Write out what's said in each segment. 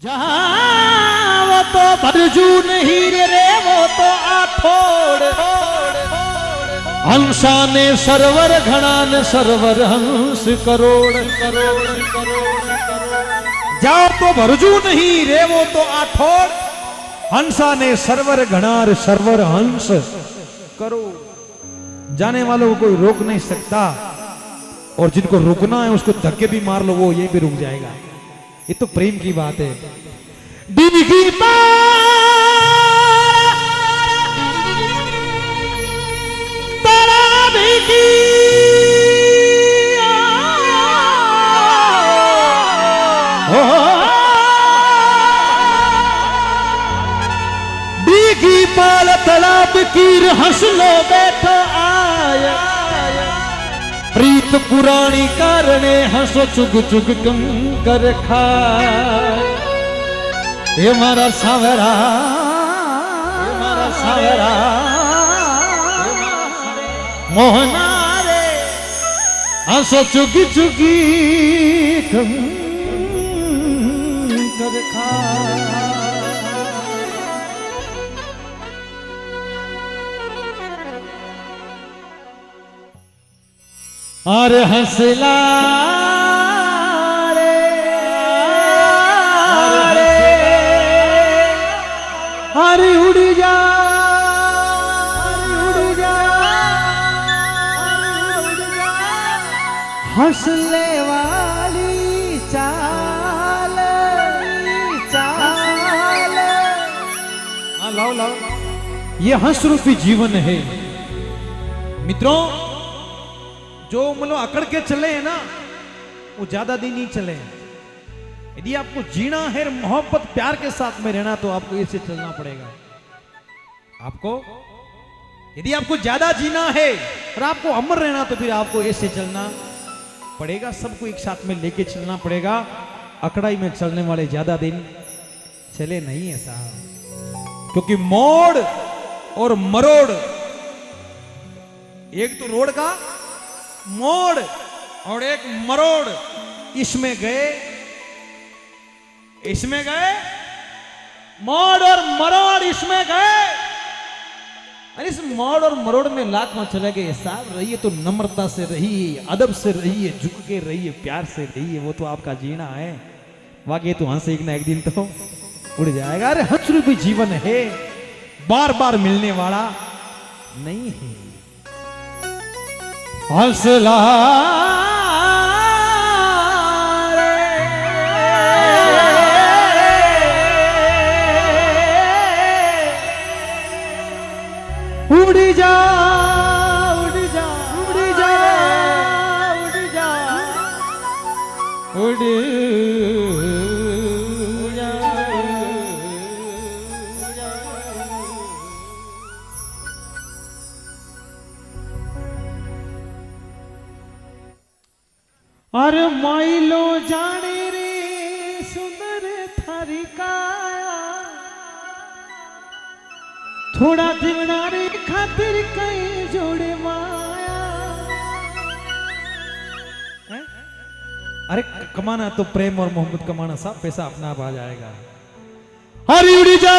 जहाँ वो तो भरजू नहीं रे वो तो आठोड़ हंसा ने सरवर घना ने सरवर हंस करोड़ करोड़ करोड़ जाओ तो भरजू नहीं रे वो तो आठोड़ हंसा ने सरवर घनार सरवर हंस करोड़। जाने वालों को कोई रोक नहीं सकता और जिनको रुकना है उसको धक्के भी मार लो वो ये भी रुक जाएगा। ये तो प्रेम की बात है। डिगी डिगी पाल तालाब कीर हंस लो बैठो आया प्रीत पुरानी कारणे हंसो चुग चुग कंकर खाए। ये मारा सावरा मोहना रे हंसो चुग चुगी कंकर खाए। और हंसला रे हरी उड़ जा हंसले वाली चाल चाल। हाँ लाओ लाओ, ये हंस रूपी जीवन है मित्रों। जो मतलब अकड़ के चले हैं ना वो ज्यादा दिन नहीं चले। यदि आपको जीना है मोहब्बत प्यार के साथ में रहना तो आपको ऐसे चलना पड़ेगा। आपको यदि आपको ज्यादा जीना है और आपको अमर रहना तो फिर आपको ऐसे चलना पड़ेगा। सबको एक साथ में लेके चलना पड़ेगा। अकड़ाई में चलने वाले ज्यादा दिन चले नहीं है साहब, क्योंकि मोड़ और मरोड़, एक तो रोड का मोड़ और एक मरोड़, इसमें गए मोड़ और मरोड़ इसमें गए। और इस मोड़ और मरोड़ में लाख में चले गए। साहब रहिए तो नम्रता से रहिए, अदब से रहिए, झुक के रहिए, प्यार से रहिए, वो तो आपका जीना है। वाकई तो हंस एक ना एक दिन तो उड़ जाएगा। अरे हंस रूपी जीवन है, बार बार मिलने वाला नहीं है। हंसला उड़ जा उड़ जा उड़ जा उड़ जा उड़ जा। अरे माइलो जाने रे सुंदर थारी काया थोड़ा दिवना रे खातिर कई जोड़े माया। अरे कमाना तो प्रेम और मोहब्बत कमाना, सब पैसा अपना आप आ जाएगा। अरे उड़ी जा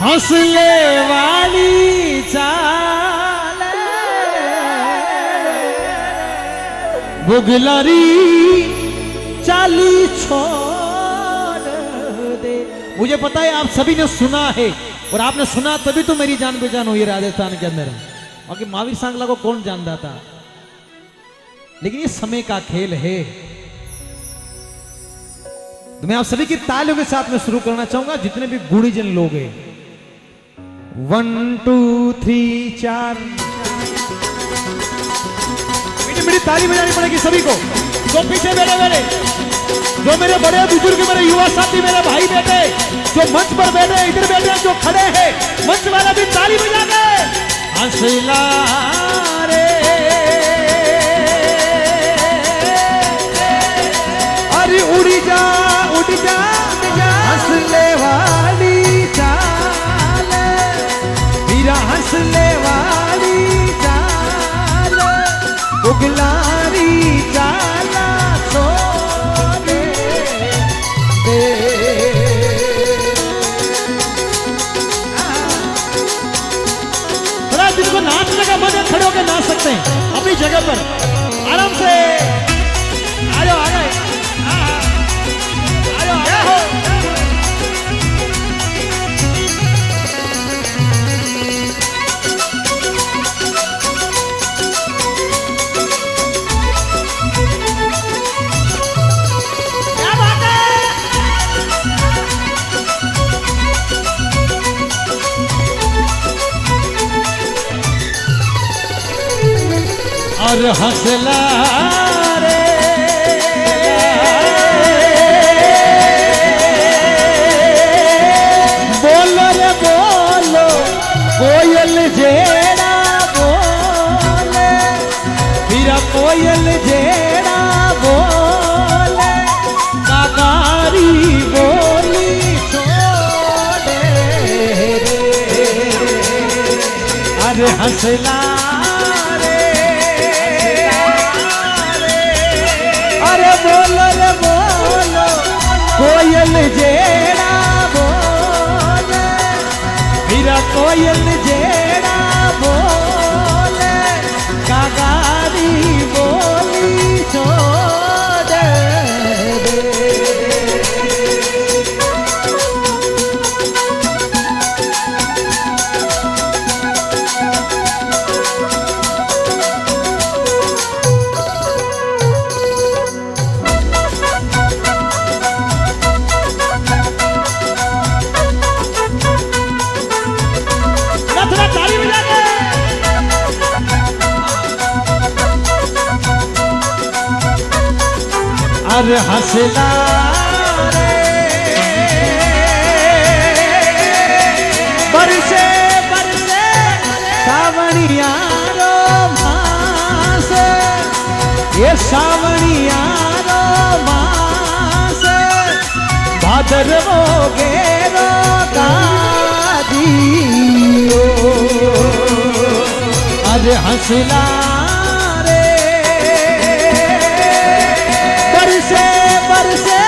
हंसले वाली चाल बुगलारी चाली छोड़ दे। मुझे पता है आप सभी ने सुना है और आपने सुना तभी तो मेरी जान पहचान हुई राजस्थान के अंदर। बाकी महावीर सांगला को कौन जानता था, लेकिन ये समय का खेल है। तो मैं आप सभी की तालियों के साथ में शुरू करना चाहूंगा। जितने भी गुणीजन लोग हैं 1 2 3 4 मेरी ताली बजानी पड़ेगी सभी को। जो पीछे बैठे, जो मेरे बड़े बुजुर्ग, मेरे युवा साथी, मेरे भाई बेटे जो मंच पर बैठे, इधर बैठे, जो खड़े हैं मंच वाला भी ताली बजा गए। हंसला रे अरे उड़ी जा हंसले वाली चाल हीरा हंसले वाली चाल उगलारी जाला छोड़े बराबर आराम से आ जाओ आ जाओ आ जाओ आ जाओ क्या बात है और हंसला रे बोलो रे बोलो कोयल जेड़ा बोले फिर कोयल जेड़ा बोले काकारी बोली छोड़े रे अरे हंसला बोलो रे बोलो कोयल जेड़ा बोले फिर कोयल जेड़ा बोले कागारी बोली छोड़ दे अरे हंसला रे बरसे बरसे सावणिया रो मास ये सावणिया रो मास भादरवो गेरो गादियो अरे हंसला बरसे बरसे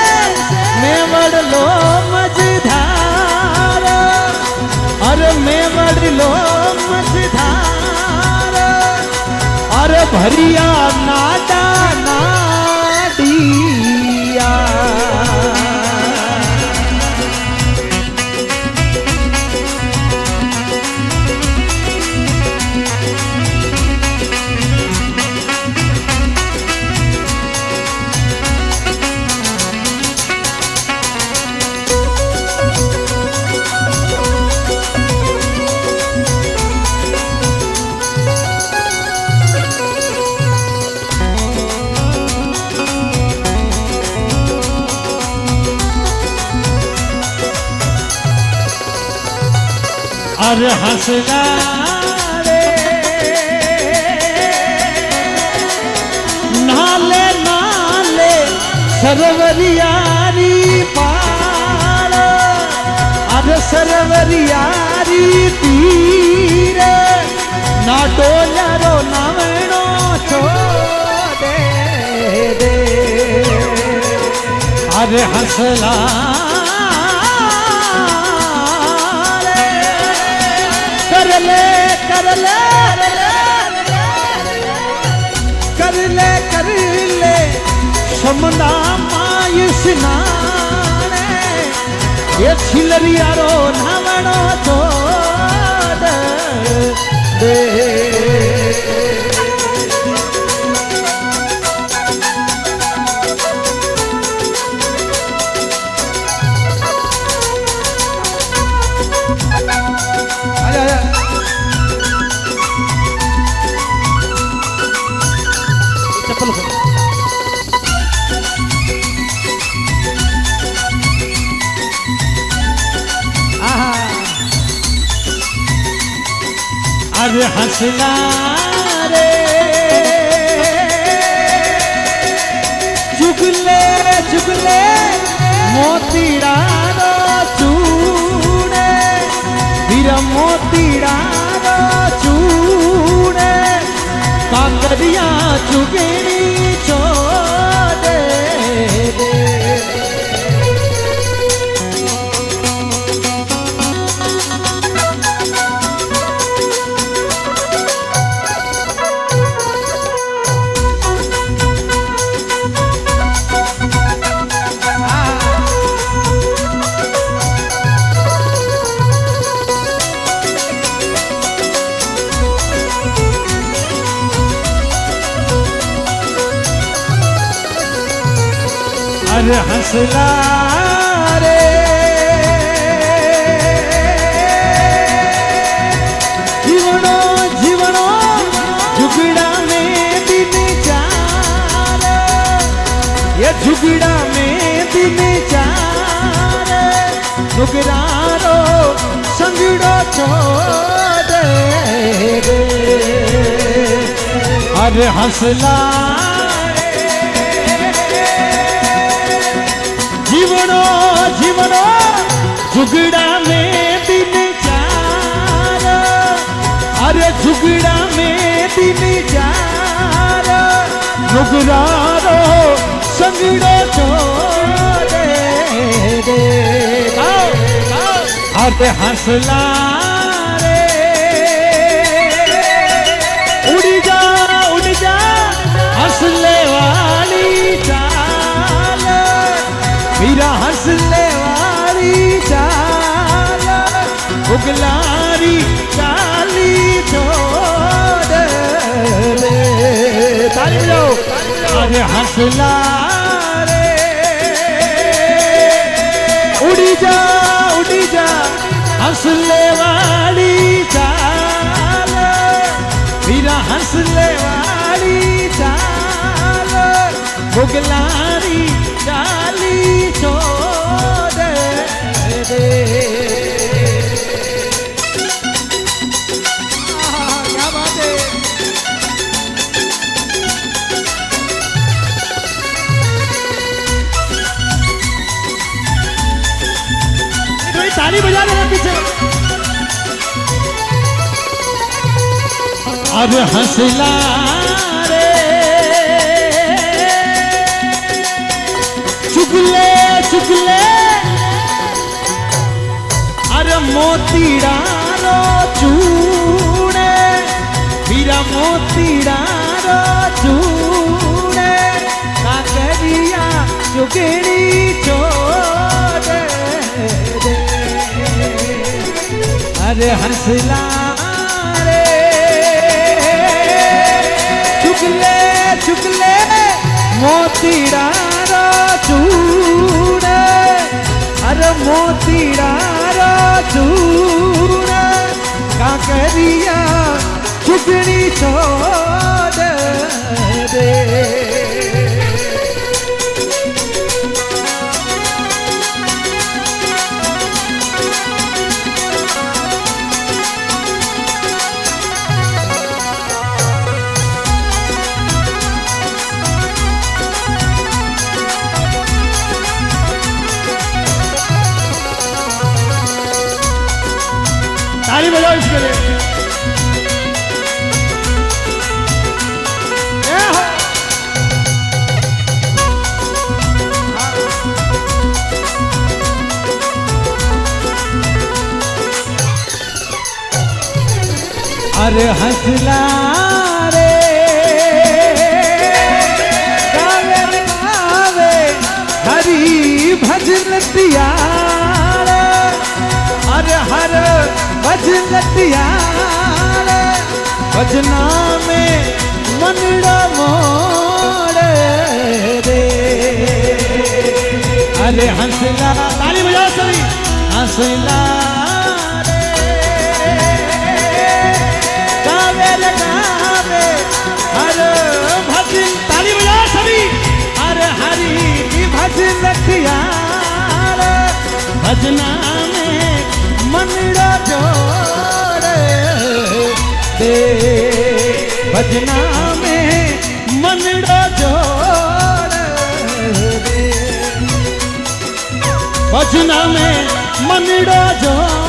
मेवड़ लो मझधार अरे मेवड़ लो मझधार अरे भरिया नाडा नाडिया अरे हंसला रे नाले नाले सरवरियारी पार अरे सरवरियारी तीर ना डोलरो नवणो छोड़े दे अरे हंसला कर ले कर ले कर ले कर ले समना माय स्नाने ये छिलरिया रो नवणो छोड़ दे अरे हंसला रे चुगले चुगले मोतीड़ा रो चूड़े फिर मोतीड़ा रो चूड़े कांगरिया चुगेड़ी छोड़े दे अरे हंसला रे जीवनो जीवनो झुगड़ा में दिन चार ये झुगड़ा में दिन चार नुकरारो संगड़ो छोड़ दे अरे हंसला जीवनो जीवनो झुगड़ा में दिन चार अरे झुगड़ा में दिन चार नुकरारो संगड़ो छोड़ दे अरे हंसला रे उड़ जा हंसले वाली चाल मेरा हंसले वाली चाल उगलारी चाली छोड़ दे ताली बजाओ अरे हंसला रे उड़ी जा हंसले वाली चाल मेरा हंसले वाली चाल मुगलारी चाली छोड़ दे क्या बात है ताली बजा देना पीछे अब हंसला रे चुगले चुगले अरे मोतीड़ा रो चूड़े वीरा मोतीड़ा रो चूड़े काकरिया चुगड़ी छोड़ दे अरे हंसला रे चुगले चुगले मोतीड़ा रो चूड़े अरे मोतीड़ा रो चूड़े काकरिया चुगड़ी छोड़ दे ताली बजाओ इसके लिए अरे हंसला रे गावे गावे हरी भजन तियार अरे हर भजन तियार भजना में मनड़ा मोड़ दे अरे हंसला ताली बजाओ सभी हंसला ताली बजाओ सभी अरे हरी भजन तियार भजना में मनड़ा जोड़ दे भजना में मनड़ा जोड़ दे भजना में मनड़ा जोड़